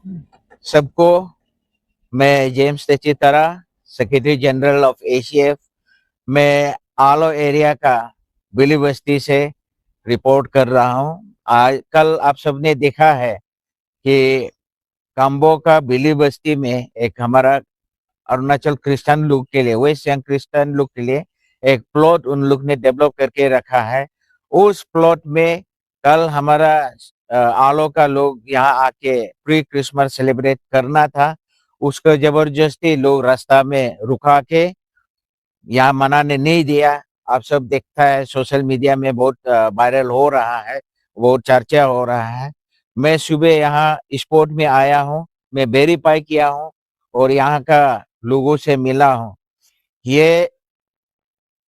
सबको मैं जेम्स तेचितरा, सेक्रेटरी जनरल ऑफ एसीएफ। मैं आलो एरिया का बिली बस्ती से रिपोर्ट कर रहा हूँ। आज कल आप सबने देखा है कि काम्बो का बिली बस्ती में एक हमारा अरुणाचल क्रिश्चियन लोग के लिए, वेस्ट सियांग क्रिश्चियन लोग के लिए एक प्लॉट उन लोग ने डेवलप करके रखा है। उस प्लॉट में कल हमारा आलो का लोग यहाँ आके प्री क्रिसमस सेलिब्रेट करना था। उसको जबरदस्ती लोग रास्ता में रुका के यहाँ मनाने नहीं दिया। आप सब देखता है सोशल मीडिया में बहुत वायरल हो रहा है, बहुत चर्चा हो रहा है। मैं सुबह यहाँ स्पोर्ट में आया हूँ, मैं वेरीफाई किया हूँ और यहाँ का लोगों से मिला हूँ। ये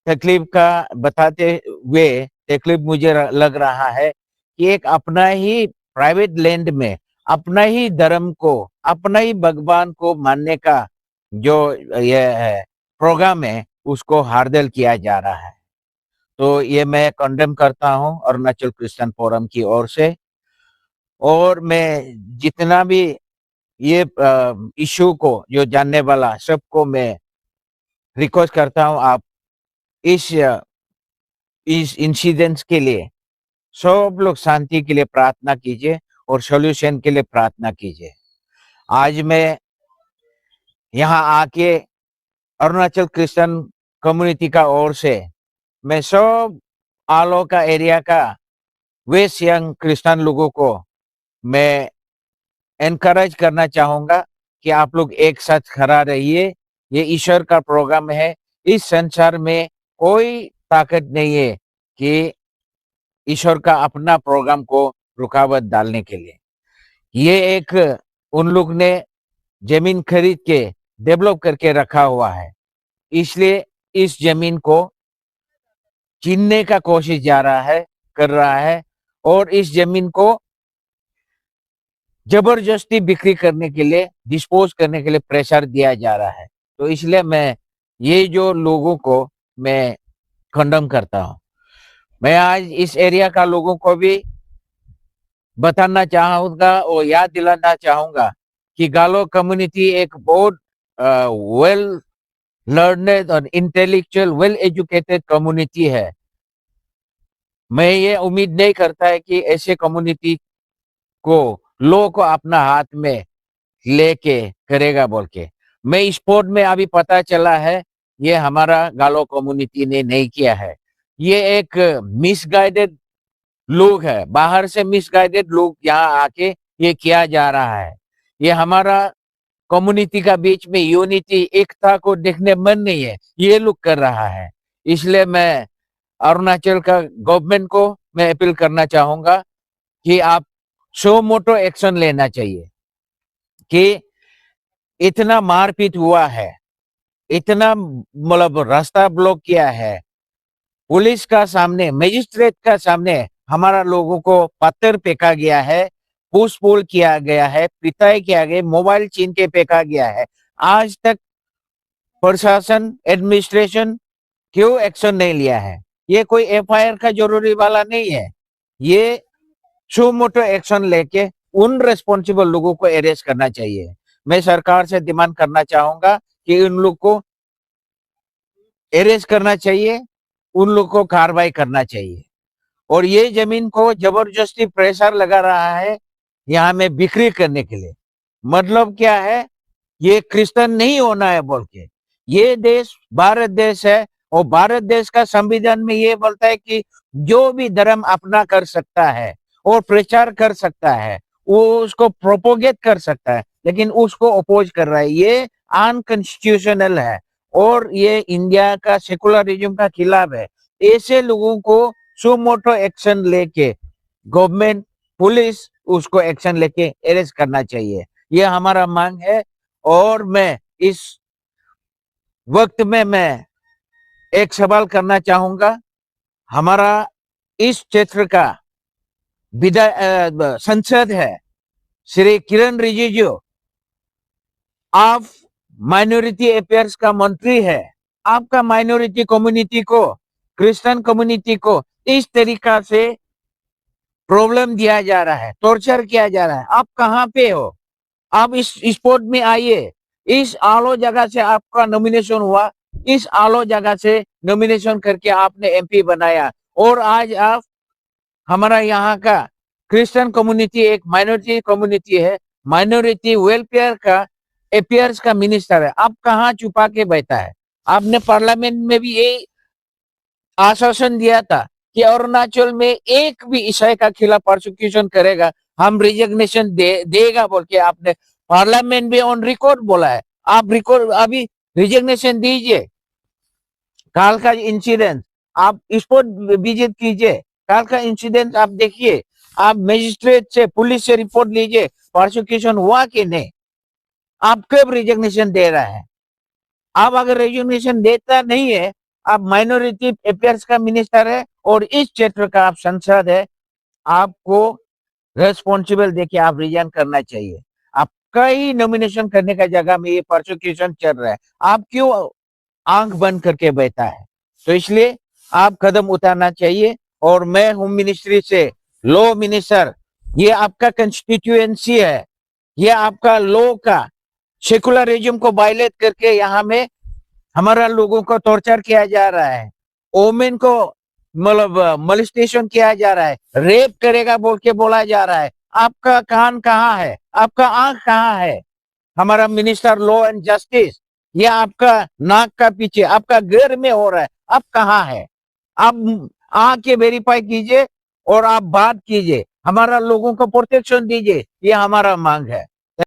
तकलीफ का बताते हुए तकलीफ मुझे लग रहा है कि एक अपना ही प्राइवेट लैंड में अपना ही धर्म को, अपना ही भगवान को मानने का जो ये है प्रोग्राम है, उसको हार्दल किया जा रहा है। तो ये मैं कंडेम करता हूँ अरुणाचल क्रिश्चियन फोरम की ओर से। और मैं जितना भी ये इशू को जो जानने वाला सबको मैं रिक्वेस्ट करता हूँ, आप इस इस इंसिडेंट्स के लिए सब लोग शांति के लिए प्रार्थना कीजिए और सॉल्यूशन के लिए प्रार्थना कीजिए। आज मैं यहाँ आके अरुणाचल क्रिश्चियन कम्युनिटी का ओर से मैं सब आलो का एरिया का वेस्ट सियांग क्रिश्चियन लोगों को मैं एनकरेज करना चाहूंगा कि आप लोग एक साथ खड़ा रहिए। ये ईश्वर का प्रोग्राम है। इस संसार में कोई ताकत नहीं है कि ईश्वर का अपना प्रोग्राम को रुकावट डालने के लिए। ये एक उन लोग ने जमीन खरीद के डेवलप करके रखा हुआ है, इसलिए इस जमीन को छीनने का कोशिश जा रहा है, कर रहा है और इस जमीन को जबरदस्ती बिक्री करने के लिए, डिस्पोज करने के लिए प्रेशर दिया जा रहा है। तो इसलिए मैं ये जो लोगों को मैं खंडन करता हूँ। मैं आज इस एरिया का लोगों को भी बताना चाहूंगा और याद दिलाना चाहूंगा कि गालो कम्युनिटी एक बहुत वेल लर्नेड और इंटेलेक्चुअल, वेल एजुकेटेड कम्युनिटी है। मैं ये उम्मीद नहीं करता है कि ऐसे कम्युनिटी को लो को अपना हाथ में लेके करेगा बोल के। मैं स्पोर्ट में अभी पता चला है ये हमारा गालो कम्युनिटी ने नहीं किया है। ये एक मिसगाइडेड लोग है, बाहर से मिसगाइडेड लोग यहाँ आके ये किया जा रहा है। ये हमारा कम्युनिटी का बीच में यूनिटी, एकता को देखने मन नहीं है, ये लोग कर रहा है। इसलिए मैं अरुणाचल का गवर्नमेंट को मैं अपील करना चाहूंगा कि आप सो मोटो एक्शन लेना चाहिए कि इतना मारपीट हुआ है, इतना मतलब रास्ता ब्लॉक किया है, पुलिस का सामने, मजिस्ट्रेट का सामने हमारा लोगों को पत्थर फेंका गया है, पुश-पुल किया गया है, पिटाई किया गया, मोबाइल छीन के फेंका गया है। आज तक प्रशासन, एडमिनिस्ट्रेशन क्यों एक्शन नहीं लिया है? ये कोई एफआईआर का जरूरी वाला नहीं है। ये सुमोटो एक्शन लेके उन रेस्पॉन्सिबल लोगों को अरेस्ट करना चाहिए। मैं सरकार से डिमांड करना चाहूंगा कि उन लोग को अरेस्ट करना चाहिए, उन लोग को कार्रवाई करना चाहिए। और ये जमीन को जबरदस्ती प्रेशर लगा रहा है यहाँ में बिक्री करने के लिए। मतलब क्या है? ये क्रिश्चियन नहीं होना है बोल के। ये देश भारत देश है और भारत देश का संविधान में ये बोलता है कि जो भी धर्म अपना कर सकता है और प्रचार कर सकता है, वो उसको प्रोपोगेट कर सकता है, लेकिन उसको अपोज कर रहा है। ये अनकॉन्स्टिट्यूशनल है और ये इंडिया का सेकुलरिज्म का खिलाफ है। ऐसे लोगों को सुमोटो एक्शन लेके गवर्नमेंट, पुलिस उसको एक्शन लेके अरेस्ट करना चाहिए। ये हमारा मांग है। और मैं इस वक्त में मैं एक सवाल करना चाहूंगा। हमारा इस क्षेत्र का संसद है श्री किरण रिजिजू, आप माइनॉरिटी अफेयर्स का मंत्री है। आपका माइनॉरिटी कम्युनिटी को, क्रिश्चियन कम्युनिटी को इस तरीका से प्रॉब्लम दिया जा रहा है, टॉर्चर किया जा रहा है। आप कहाँ पे हो? आप इस स्पोर्ट में आइए। इस आलो जगह से आपका नॉमिनेशन हुआ, इस आलो जगह से नॉमिनेशन करके आपने एमपी बनाया, और आज आप हमारा यहाँ का क्रिश्चियन कम्युनिटी एक माइनॉरिटी कम्युनिटी है, माइनॉरिटी वेलफेयर का अफेयर्स का मिनिस्टर है। आप कहाँ छुपा के बैठा है? आपने पार्लियामेंट में भी यही आश्वासन दिया था कि अरुणाचल में एक भी ईसाई का खिलाफ प्रोसिक्यूशन करेगा, हम रिजिग्नेशन देगा बोल के आपने पार्लियामेंट में ऑन रिकॉर्ड बोला है। आप रिकॉर्ड अभी रिजिग्नेशन दीजिए। काल का इंसिडेंट आप स्पोर्ट विजिट कीजिए, काल का इंसिडेंट आप देखिए, आप मजिस्ट्रेट से पुलिस से रिपोर्ट लीजिए, प्रोसिक्यूशन हुआ कि नहीं। आप कब रिजिग्नेशन दे रहा है? आप अगर रेजिग्नेशन देता नहीं है, आप माइनॉरिटी अफेयर्स का मिनिस्टर है और इस क्षेत्र का आप सांसद है, आपको रेस्पॉन्सिबल देके आप रिजाइन करना चाहिए। आप कई नॉमिनेशन करने का जगह में ये प्रोसिक्यूशन चल रहा है, आप क्यों आंख बंद करके बैठा है? तो इसलिए आप कदम उठाना चाहिए। और मैं होम मिनिस्ट्री से लॉ मिनिस्टर, ये आपका कंस्टिट्यूएंसी है, ये आपका लॉ का सेकुलरिज्म को वायलेट करके यहाँ में हमारा लोगों को टॉर्चर किया जा रहा है, ओमेन को मतलब मोलेस्टेशन किया जा रहा है, रेप करेगा बोल के बोला जा रहा है। आपका कान कहाँ है? आपका आंख कहाँ है? हमारा मिनिस्टर लॉ एंड जस्टिस, ये आपका नाक का पीछे आपका घर में हो रहा है, आप कहाँ है? आप आके वेरीफाई कीजिए और आप बात कीजिए, हमारा लोगों को प्रोटेक्शन दीजिए, ये हमारा मांग है।